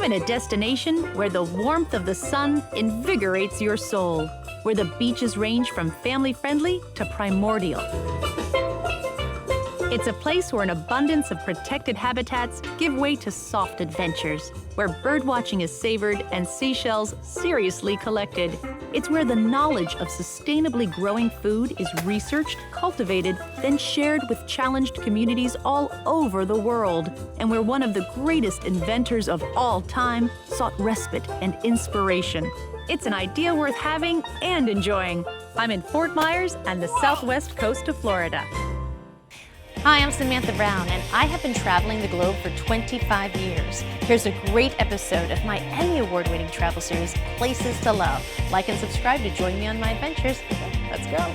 in a destination where the warmth of the sun invigorates your soul, where the beaches range from family-friendly to primordial. It's a place where an abundance of protected habitats give way to soft adventures, where birdwatching is savored and seashells seriously collected. It's where the knowledge of sustainably growing food is researched, cultivated, then shared with challenged communities all over the world, and where one of the greatest inventors of all time sought respite and inspiration. It's an idea worth having and enjoying. I'm in Fort Myers and the southwest coast of Florida. Hi, I'm Samantha Brown, and I have been traveling the globe for 25 years. Here's a great episode of my Emmy Award-winning travel series, Places to Love. Like and subscribe to join me on my adventures. Let's go.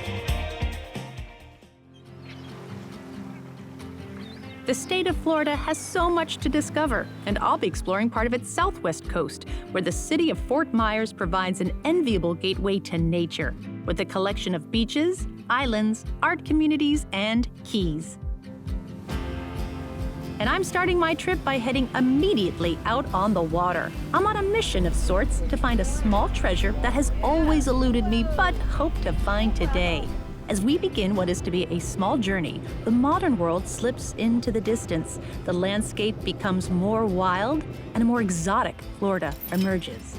The state of Florida has so much to discover, and I'll be exploring part of its southwest coast, where the city of Fort Myers provides an enviable gateway to nature, with a collection of beaches, islands, art communities, and keys. And I'm starting my trip by heading immediately out on the water. I'm on a mission of sorts to find a small treasure that has always eluded me, but hope to find today. As we begin what is to be a small journey, the modern world slips into the distance. The landscape becomes more wild, and a more exotic Florida emerges.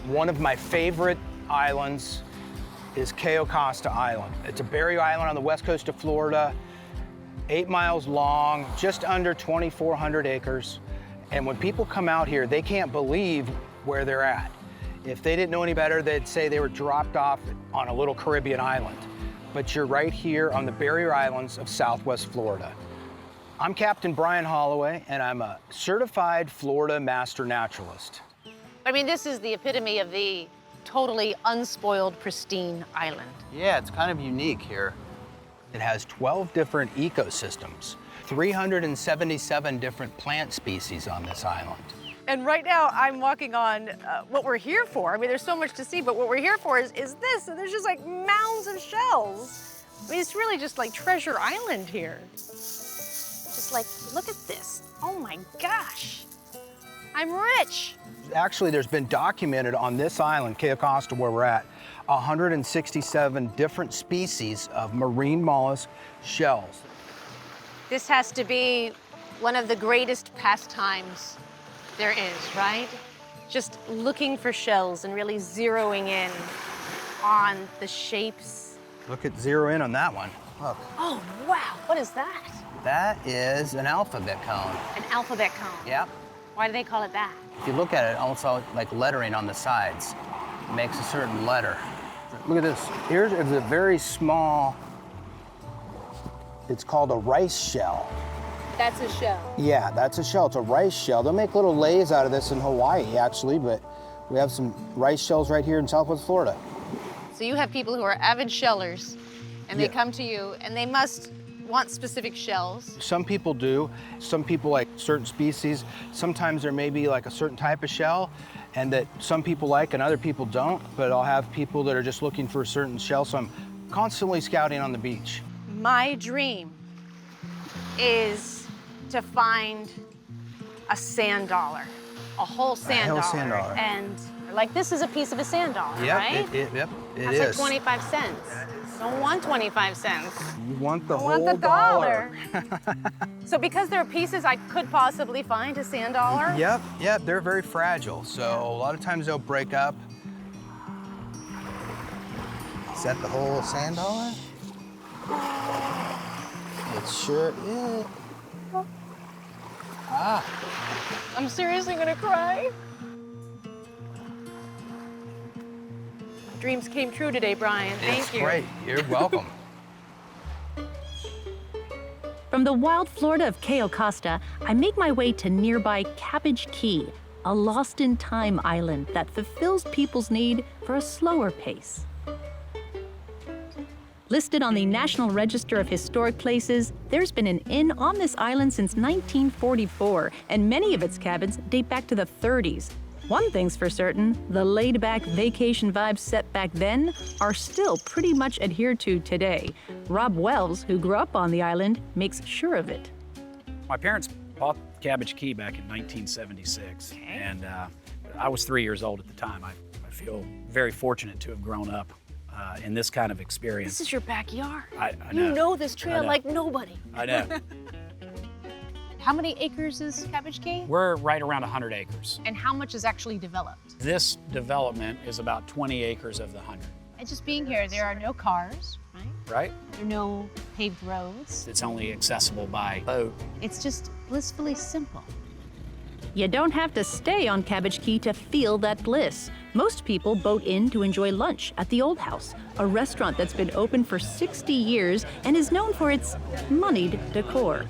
One of my favorite islands is Cayo Costa Island. It's a barrier island on the west coast of Florida, 8 miles long, just under 2,400 acres. And when people come out here, they can't believe where they're at. If they didn't know any better, they'd say they were dropped off on a little Caribbean island. But you're right here on the barrier islands of southwest Florida. I'm Captain Brian Holloway, and I'm a certified Florida master naturalist. I mean, this is the epitome of the totally unspoiled, pristine island. Yeah, it's kind of unique here. It has 12 different ecosystems, 377 different plant species on this island. And right now, I'm walking on what we're here for. I mean, there's so much to see, but what we're here for is this, and there's just like mounds of shells. I mean, it's really just like Treasure Island here. Just like, look at this. Oh my gosh, I'm rich. Actually, there's been documented on this island, Cayo Costa, where we're at, 167 different species of marine mollusk shells. This has to be one of the greatest pastimes there is, right? Just looking for shells and really zeroing in on the shapes. Look at zero in on that one. Look. Oh, wow, what is that? That is an alphabet cone. An alphabet cone? Yep. Why do they call it that? If you look at it, also like lettering on the sides, it makes a certain letter. Look at this. Here's a very small, it's called a rice shell. That's a shell. Yeah, that's a shell. It's a rice shell. They'll make little leis out of this in Hawaii, actually, but we have some rice shells right here in southwest Florida. So you have people who are avid shellers, and they Yeah. come to you, and they must want specific shells. Some people do. Some people like certain species. Sometimes there may be like a certain type of shell and that some people like and other people don't, but I'll have people that are just looking for a certain shell, so I'm constantly scouting on the beach. My dream is to find a sand dollar, a whole sand dollar. sand dollar. And like this is a piece of a sand dollar, Yep, right? Yep, it That's is. like 25 cents. Don't want 25 cents. You want the I whole want the dollar. So because there are pieces I could possibly find a sand dollar? Yep, they're very fragile, so a lot of times they'll break up. Is that the whole sand dollar? It sure is. Ah. I'm seriously gonna cry. Dreams came true today, Brian. Thank you. It's great. You're welcome. From the wild Florida of Cayo Costa, I make my way to nearby Cabbage Key, a lost-in-time island that fulfills people's need for a slower pace. Listed on the National Register of Historic Places, there's been an inn on this island since 1944, and many of its cabins date back to the 30s. One thing's for certain, the laid-back vacation vibes set back then are still pretty much adhered to today. Rob Wells, who grew up on the island, makes sure of it. My parents bought Cabbage Key back in 1976. Okay. And I was 3 years old at the time. I feel very fortunate to have grown up in this kind of experience. This is your backyard. I You know. know this trail know. like nobody. I know. How many acres is Cabbage Key? We're right around 100 acres. And how much is actually developed? This development is about 20 acres of the 100, And just being here, there are no cars, right? right? There are no paved roads. It's only accessible by boat. It's just blissfully simple. You don't have to stay on Cabbage Key to feel that bliss. Most people boat in to enjoy lunch at the Old House, a restaurant that's been open for 60 years and is known for its moneyed decor.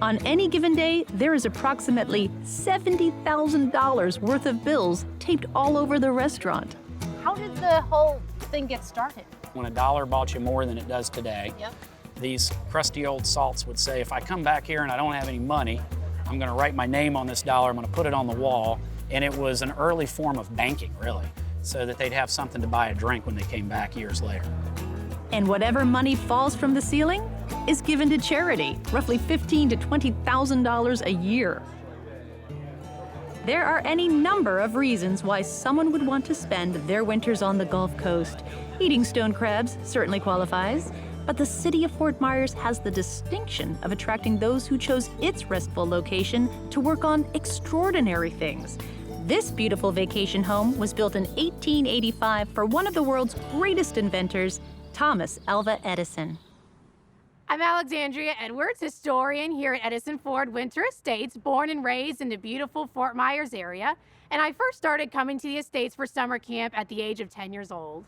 On any given day, there is approximately $70,000 worth of bills taped all over the restaurant. How did the whole thing get started? When a dollar bought you more than it does today, Yep. these crusty old salts would say, if I come back here and I don't have any money, I'm gonna write my name on this dollar, I'm gonna put it on the wall. And it was an early form of banking, really, so that they'd have something to buy a drink when they came back years later. And whatever money falls from the ceiling is given to charity, roughly $15,000 to $20,000 a year. There are any number of reasons why someone would want to spend their winters on the Gulf Coast. Eating stone crabs certainly qualifies, but the city of Fort Myers has the distinction of attracting those who chose its restful location to work on extraordinary things. This beautiful vacation home was built in 1885 for one of the world's greatest inventors, Thomas Alva Edison. I'm Alexandria Edwards, historian here at Edison Ford Winter Estates, born and raised in the beautiful Fort Myers area. And I first started coming to the estates for summer camp at the age of 10 years old.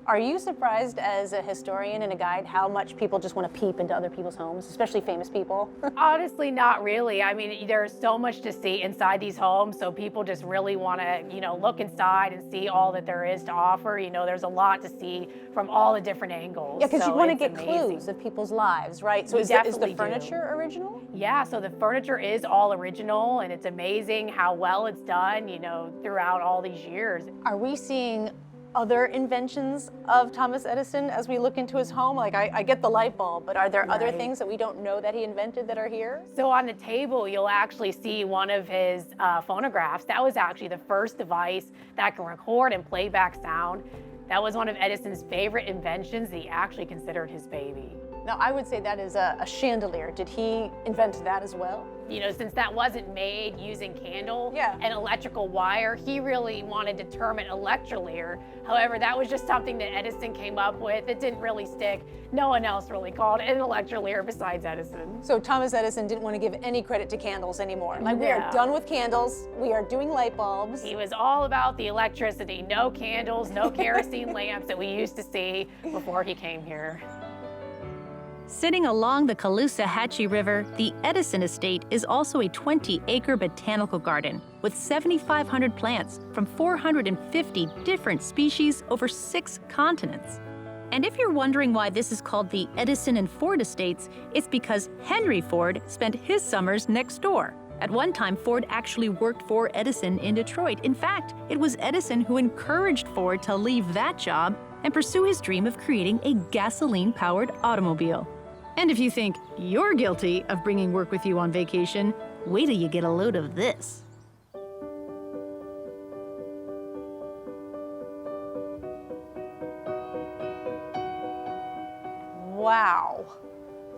Are you surprised as a historian and a guide how much people just want to peep into other people's homes, especially famous people? Honestly, not really. I mean, there's so much to see inside these homes, so people just really want to, look inside and see all that there is to offer. There's a lot to see from all the different angles. Yeah, because so you want to it's get amazing. clues of people's lives, right? So We is the definitely do. furniture original? Yeah, so the furniture is all original, and it's amazing how well it's done, throughout all these years. Are we seeing other inventions of Thomas Edison as we look into his home? Like, I get the light bulb, but are there other Right. things that we don't know that he invented that are here? So on the table, you'll actually see one of his phonographs. That was actually the first device that can record and play back sound. That was one of Edison's favorite inventions that he actually considered his baby. Now, I would say that is a chandelier. Did he invent that as well? Since that wasn't made using candle Yeah. and electrical wire, he really wanted to term it electrolier. However, that was just something that Edison came up with. It didn't really stick. No one else really called it an electrolier besides Edison. So Thomas Edison didn't want to give any credit to candles anymore. Like, we are No. done with candles. We are doing light bulbs. He was all about the electricity, no candles, no kerosene lamps that we used to see before he came here. Sitting along the Caloosahatchee River, the Edison Estate is also a 20-acre botanical garden with 7,500 plants from 450 different species over 6 continents. And if you're wondering why this is called the Edison and Ford Estates, it's because Henry Ford spent his summers next door. At one time, Ford actually worked for Edison in Detroit. In fact, it was Edison who encouraged Ford to leave that job and pursue his dream of creating a gasoline-powered automobile. And if you think you're guilty of bringing work with you on vacation, wait till you get a load of this. Wow.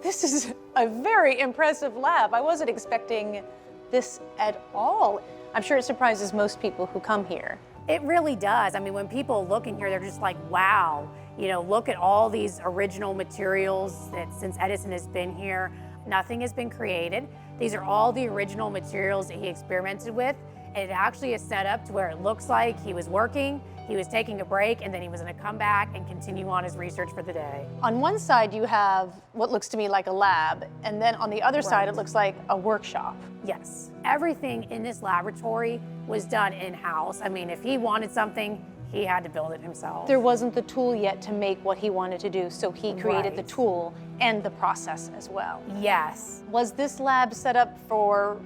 This is a very impressive lab. I wasn't expecting this at all. I'm sure it surprises most people who come here. It really does. I mean, when people look in here, they're just like, wow, look at all these original materials that since Edison has been here, nothing has been created. These are all the original materials that he experimented with. And it actually is set up to where it looks like he was working, he was taking a break, and then he was gonna come back and continue on his research for the day. On one side, you have what looks to me like a lab, and then on the other side, it looks like a workshop. Yes, everything in this laboratory was done in-house. I mean, if he wanted something, he had to build it himself. There wasn't the tool yet to make what he wanted to do, so he created the Right. tool and the process as well. Yes. Was this lab set up for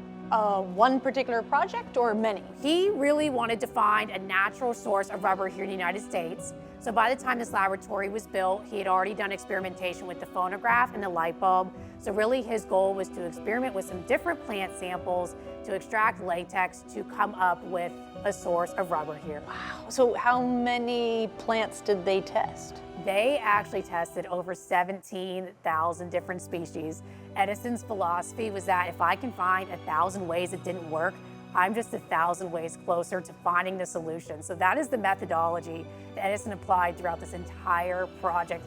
one particular project or many? He really wanted to find a natural source of rubber here in the United States. So by the time this laboratory was built, he had already done experimentation with the phonograph and the light bulb. So really his goal was to experiment with some different plant samples to extract latex to come up with a source of rubber here. Wow. So how many plants did they test? They actually tested over 17,000 different species. Edison's philosophy was that if I can find 1,000 ways it didn't work, I'm just 1,000 ways closer to finding the solution. So that is the methodology that Edison applied throughout this entire project.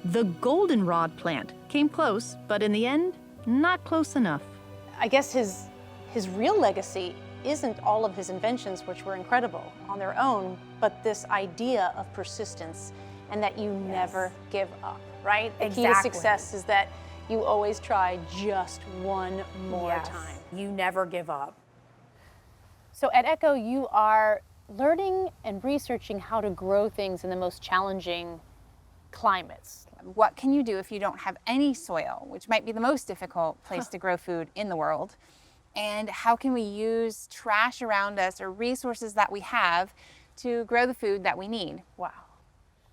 The goldenrod plant came close, but in the end, not close enough. I guess his real legacy isn't all of his inventions, which were incredible on their own, but this idea of persistence and that you never give up, right? The key to success is that you always try just one more time. You never give up. So at Echo, you are learning and researching how to grow things in the most challenging climates. What can you do if you don't have any soil, which might be the most difficult place to grow food in the world? And how can we use trash around us or resources that we have to grow the food that we need? Wow.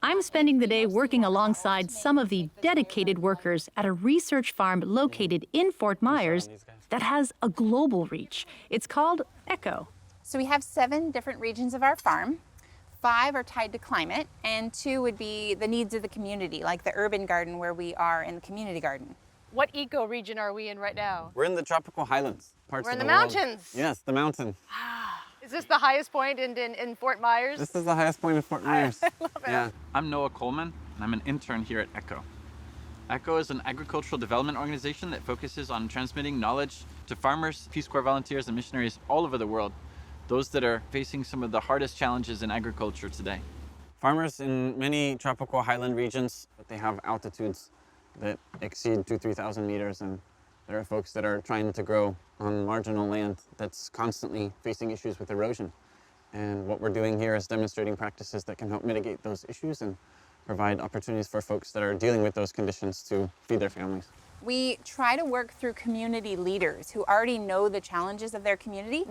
I'm spending the day working alongside some of the dedicated workers at a research farm located in Fort Myers that has a global reach. It's called Echo. So we have 7 different regions of our farm. 5 are tied to climate, and 2 would be the needs of the community, like the urban garden where we are in the community garden. What eco-region are we in right now? We're in the tropical highlands. We're in the mountains. Yes, the mountain. Is this the highest point in Fort Myers? This is the highest point in Fort Myers. I love it. Yeah. I'm Noah Coleman, and I'm an intern here at Echo. Echo is an agricultural development organization that focuses on transmitting knowledge to farmers, Peace Corps volunteers, and missionaries all over the world, those that are facing some of the hardest challenges in agriculture today. Farmers in many tropical highland regions, they have altitudes that exceed 2,000-3,000 meters, and there are folks that are trying to grow on marginal land that's constantly facing issues with erosion. And what we're doing here is demonstrating practices that can help mitigate those issues and provide opportunities for folks that are dealing with those conditions to feed their families. We try to work through community leaders who already know the challenges of their community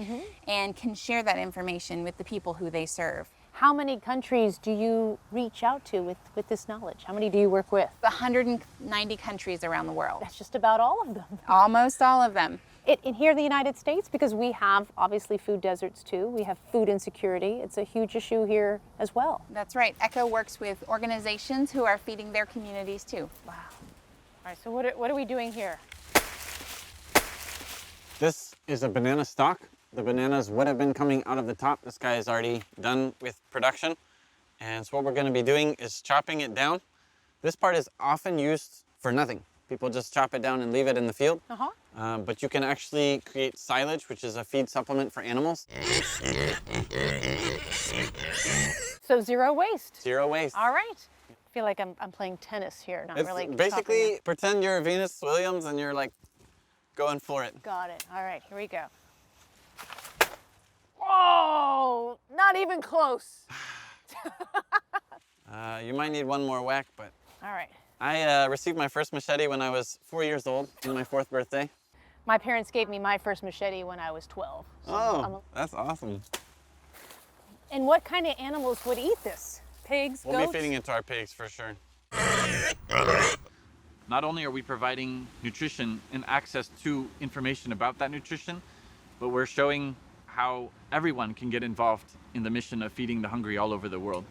and can share that information with the people who they serve. How many countries do you reach out to with this knowledge? How many do you work with? 190 countries around the world. That's just about all of them. Almost all of them. In here in the United States, because we have obviously food deserts too, we have food insecurity. It's a huge issue here as well. That's right. Echo works with organizations who are feeding their communities too. Wow. All right, so what are we doing here? This is a banana stalk. The bananas would have been coming out of the top. This guy is already done with production. And so what we're going to be doing is chopping it down. This part is often used for nothing. People just chop it down and leave it in the field. But you can actually create silage, which is a feed supplement for animals. So zero waste. Zero waste. All right. I feel like I'm playing tennis here, not It's really basically chopping it. pretend you're Venus Williams and you're like going for it. Got it. All right, here we go. Oh, not even close. You might need one more whack, but All right. I received my first machete when I was 4 years old, on my 4th birthday. My parents gave me my first machete when I was 12. So That's awesome. And what kind of animals would eat this? Pigs, We'll goats? be feeding it to our pigs for sure. Not only are we providing nutrition and access to information about that nutrition, but we're showing how everyone can get involved in the mission of feeding the hungry all over the world.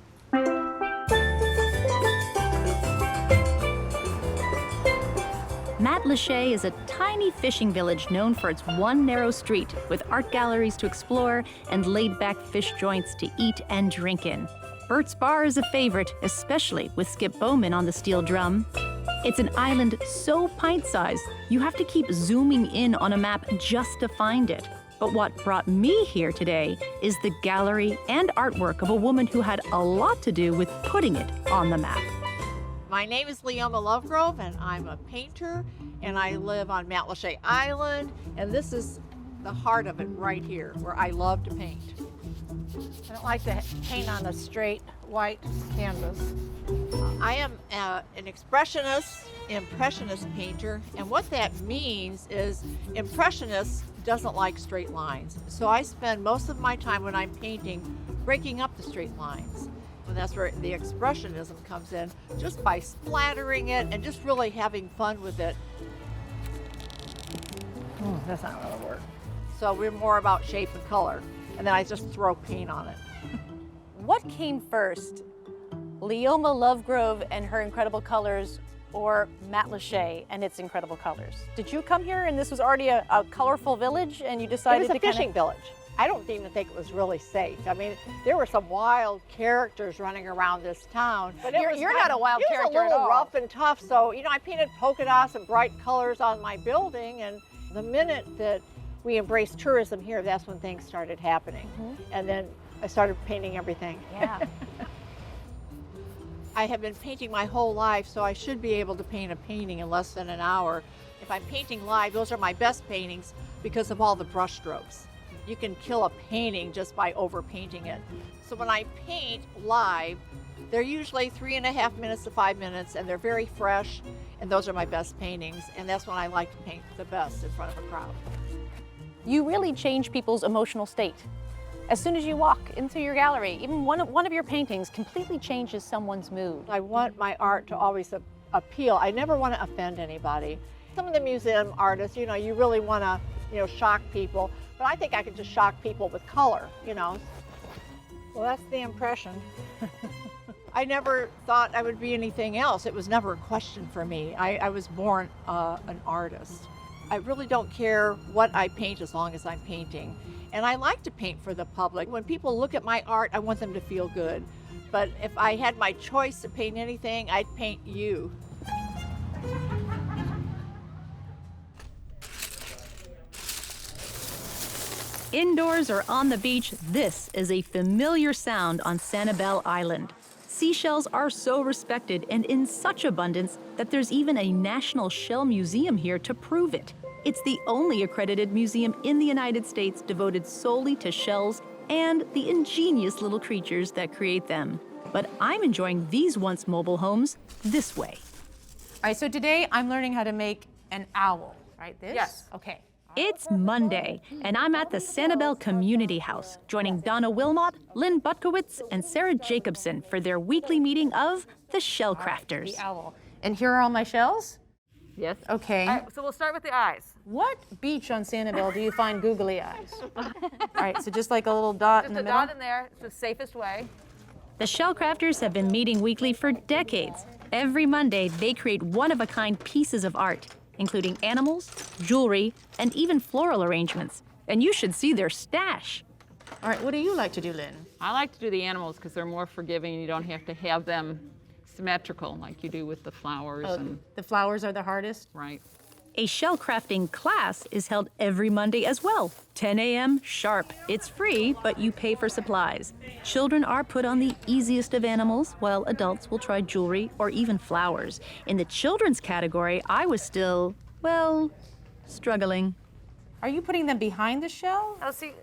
Matlacha is a tiny fishing village known for its one narrow street with art galleries to explore and laid-back fish joints to eat and drink in. Bert's Bar is a favorite, especially with Skip Bowman on the steel drum. It's an island so pint-sized, you have to keep zooming in on a map just to find it. But what brought me here today is the gallery and artwork of a woman who had a lot to do with putting it on the map. My name is Leoma Lovegrove, and I'm a painter, and I live on Matlacha Island, and this is the heart of it right here, where I love to paint. I don't like to paint on a straight white canvas. I am an impressionist painter, and what that means is impressionist doesn't like straight lines. So I spend most of my time when I'm painting breaking up the straight lines. And that's where the expressionism comes in, just by splattering it and just really having fun with it. That's not going to work. So we're more about shape and color, and then I just throw paint on it. What came first, Leoma Lovegrove and her incredible colors, or Matlacha and its incredible colors? Did you come here and this was already a colorful village and you decided It was a to fishing village. I don't even think it was really safe. I mean, there were some wild characters running around this town. But You're not a wild character It was a at little all. rough and tough, so, you know, I painted polka dots and bright colors on my building, and the minute that we embraced tourism here, that's when things started happening. And then I started painting everything. Yeah. I have been painting my whole life, so I should be able to paint a painting in less than an hour. If I'm painting live, those are my best paintings because of all the brush strokes. You can kill a painting just by overpainting it. So when I paint live, they're usually 3.5 minutes to 5 minutes, and they're very fresh, and those are my best paintings, and that's when I like to paint the best in front of a crowd. You really change people's emotional state. As soon as you walk into your gallery, even one of your paintings completely changes someone's mood. I want my art to always appeal. I never want to offend anybody. Some of the museum artists, you know, you really want to, you know, shock people, but I think I can just shock people with color, you know. Well, that's the impression. I never thought I would be anything else. It was never a question for me. I was born an artist. I really don't care what I paint as long as I'm painting. And I like to paint for the public. When people look at my art, I want them to feel good. But if I had my choice to paint anything, I'd paint you. Indoors or on the beach, this is a familiar sound on Sanibel Island. Seashells are so respected and in such abundance that there's even a National Shell Museum here to prove it. It's the only accredited museum in the United States devoted solely to shells and the ingenious little creatures that create them. But I'm enjoying these once mobile homes this way. All right, so today I'm learning how to make an owl, right? This? Yes. Okay. It's Monday, and I'm at the Sanibel Community House, joining Donna Wilmot, Lynn Butkowitz, and Sarah Jacobson for their weekly meeting of the Shell Crafters. The owl. And here are all my shells? Yes. Okay. All right, so we'll start with the eyes. What beach on Sanibel do you find googly eyes? All right, so just like a little dot in Just the a middle? dot in there. It's the safest way. The Shell Crafters have been meeting weekly for decades. Every Monday, they create one-of-a-kind pieces of art, including animals, jewelry, and even floral arrangements. And you should see their stash. All right, what do you like to do, Lynn? I like to do the animals because they're more forgiving and you don't have to have them symmetrical like you do with the flowers. And The flowers are the hardest? right. A shell crafting class is held every Monday as well, 10 a.m. sharp. It's free, but you pay for supplies. Children are put on the easiest of animals, while adults will try jewelry or even flowers. In the children's category, I was still, well, struggling. Are you putting them behind the shell? Oh, see,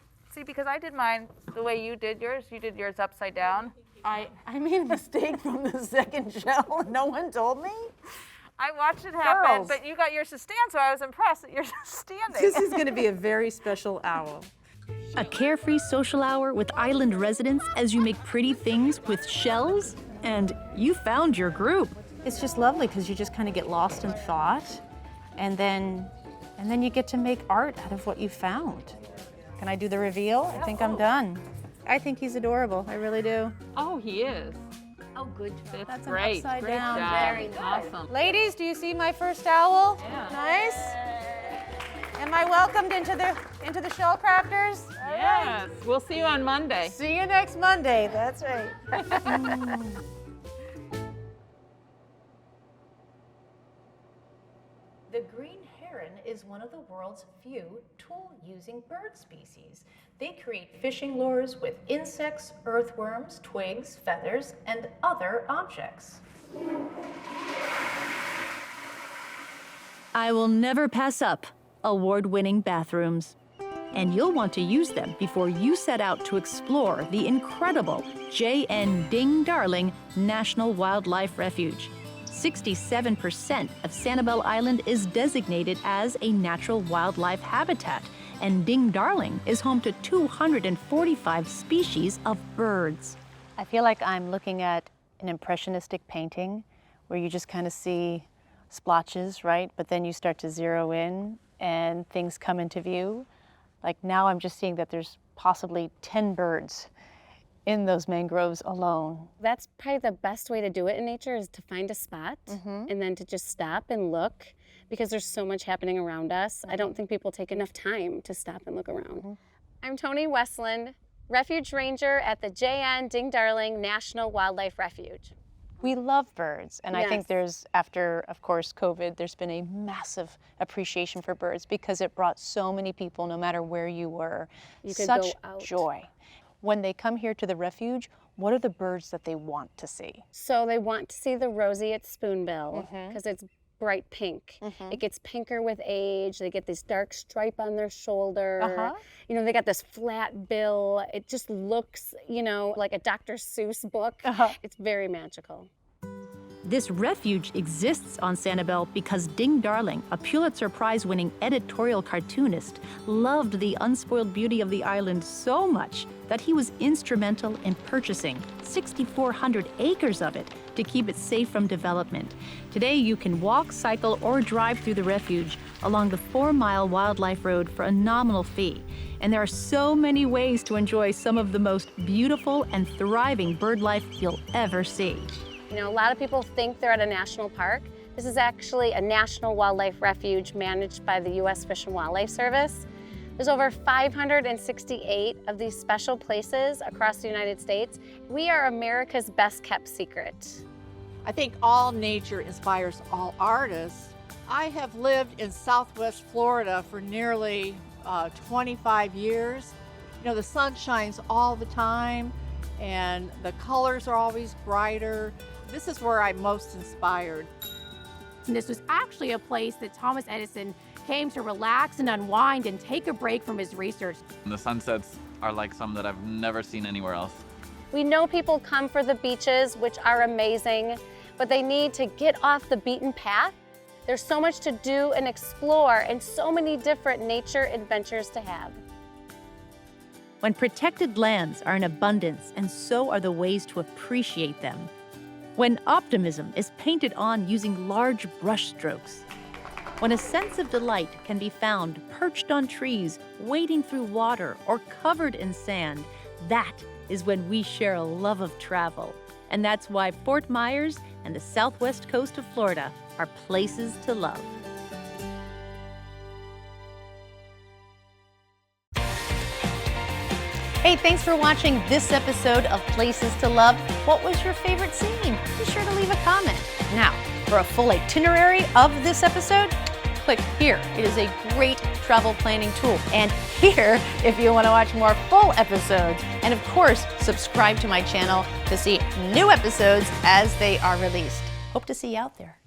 because I did mine the way you did yours upside down. I made a mistake from the second shell and no one told me. I watched it happen, Girls. but you got yours to stand, so I was impressed that you're standing. This is going to be a very special owl. A carefree social hour with island residents as you make pretty things with shells, and you found your group. It's just lovely because you just kind of get lost in thought, and then you get to make art out of what you found. Can I do the reveal? I think I'm done. I think he's adorable. I really do. Oh, he is. Oh, good. That's an great. upside Great down. job. Very nice. Awesome. Ladies, do you see my first owl? Yeah. Nice. Am I welcomed into the Shell Crafters? Yes. We'll see you on Monday. See you next Monday. That's right. The green heron is one of the world's few tool-using bird species. They create fishing lures with insects, earthworms, twigs, feathers, and other objects. I will never pass up award-winning bathrooms. And you'll want to use them before you set out to explore the incredible J.N. Ding Darling National Wildlife Refuge. 67% of Sanibel Island is designated as a natural wildlife habitat, and Ding Darling is home to 245 species of birds. I feel like I'm looking at an impressionistic painting where you just kind of see splotches, right? But then you start to zero in and things come into view. Like now I'm just seeing that there's possibly 10 birds in those mangroves alone. That's probably the best way to do it in nature, is to find a spot and then to just stop and look, because there's so much happening around us. I don't think people take enough time to stop and look around. I'm Toni Westland, Refuge Ranger at the JN Ding Darling National Wildlife Refuge. We love birds, and I think there's, after, of course, COVID, there's been a massive appreciation for birds because it brought so many people, no matter where you were, such joy. When they come here to the refuge, what are the birds that they want to see? So they want to see the roseate spoonbill because it's bright pink. It gets pinker with age. They get this dark stripe on their shoulder. You know, they got this flat bill. It just looks, you know, like a Dr. Seuss book. It's very magical. This refuge exists on Sanibel because Ding Darling, a Pulitzer Prize-winning editorial cartoonist, loved the unspoiled beauty of the island so much that he was instrumental in purchasing 6,400 acres of it to keep it safe from development. Today, you can walk, cycle, or drive through the refuge along the 4-mile wildlife road for a nominal fee. And there are so many ways to enjoy some of the most beautiful and thriving bird life you'll ever see. You know, a lot of people think they're at a national park. This is actually a national wildlife refuge managed by the U.S. Fish and Wildlife Service. There's over 568 of these special places across the United States. We are America's best kept secret. I think all nature inspires all artists. I have lived in Southwest Florida for nearly 25 years. You know, the sun shines all the time and the colors are always brighter. This is where I'm most inspired. And this was actually a place that Thomas Edison came to relax and unwind and take a break from his research. And the sunsets are like some that I've never seen anywhere else. We know people come for the beaches, which are amazing, but they need to get off the beaten path. There's so much to do and explore and so many different nature adventures to have. When protected lands are in abundance, and so are the ways to appreciate them. When optimism is painted on using large brush strokes. When a sense of delight can be found perched on trees, wading through water, or covered in sand, that is when we share a love of travel. And that's why Fort Myers and the southwest coast of Florida are places to love. Hey, thanks for watching this episode of Places to Love. What was your favorite scene? Be sure to leave a comment. Now, for a full itinerary of this episode, click here. It is a great travel planning tool. And here, if you want to watch more full episodes. And of course, subscribe to my channel to see new episodes as they are released. Hope to see you out there.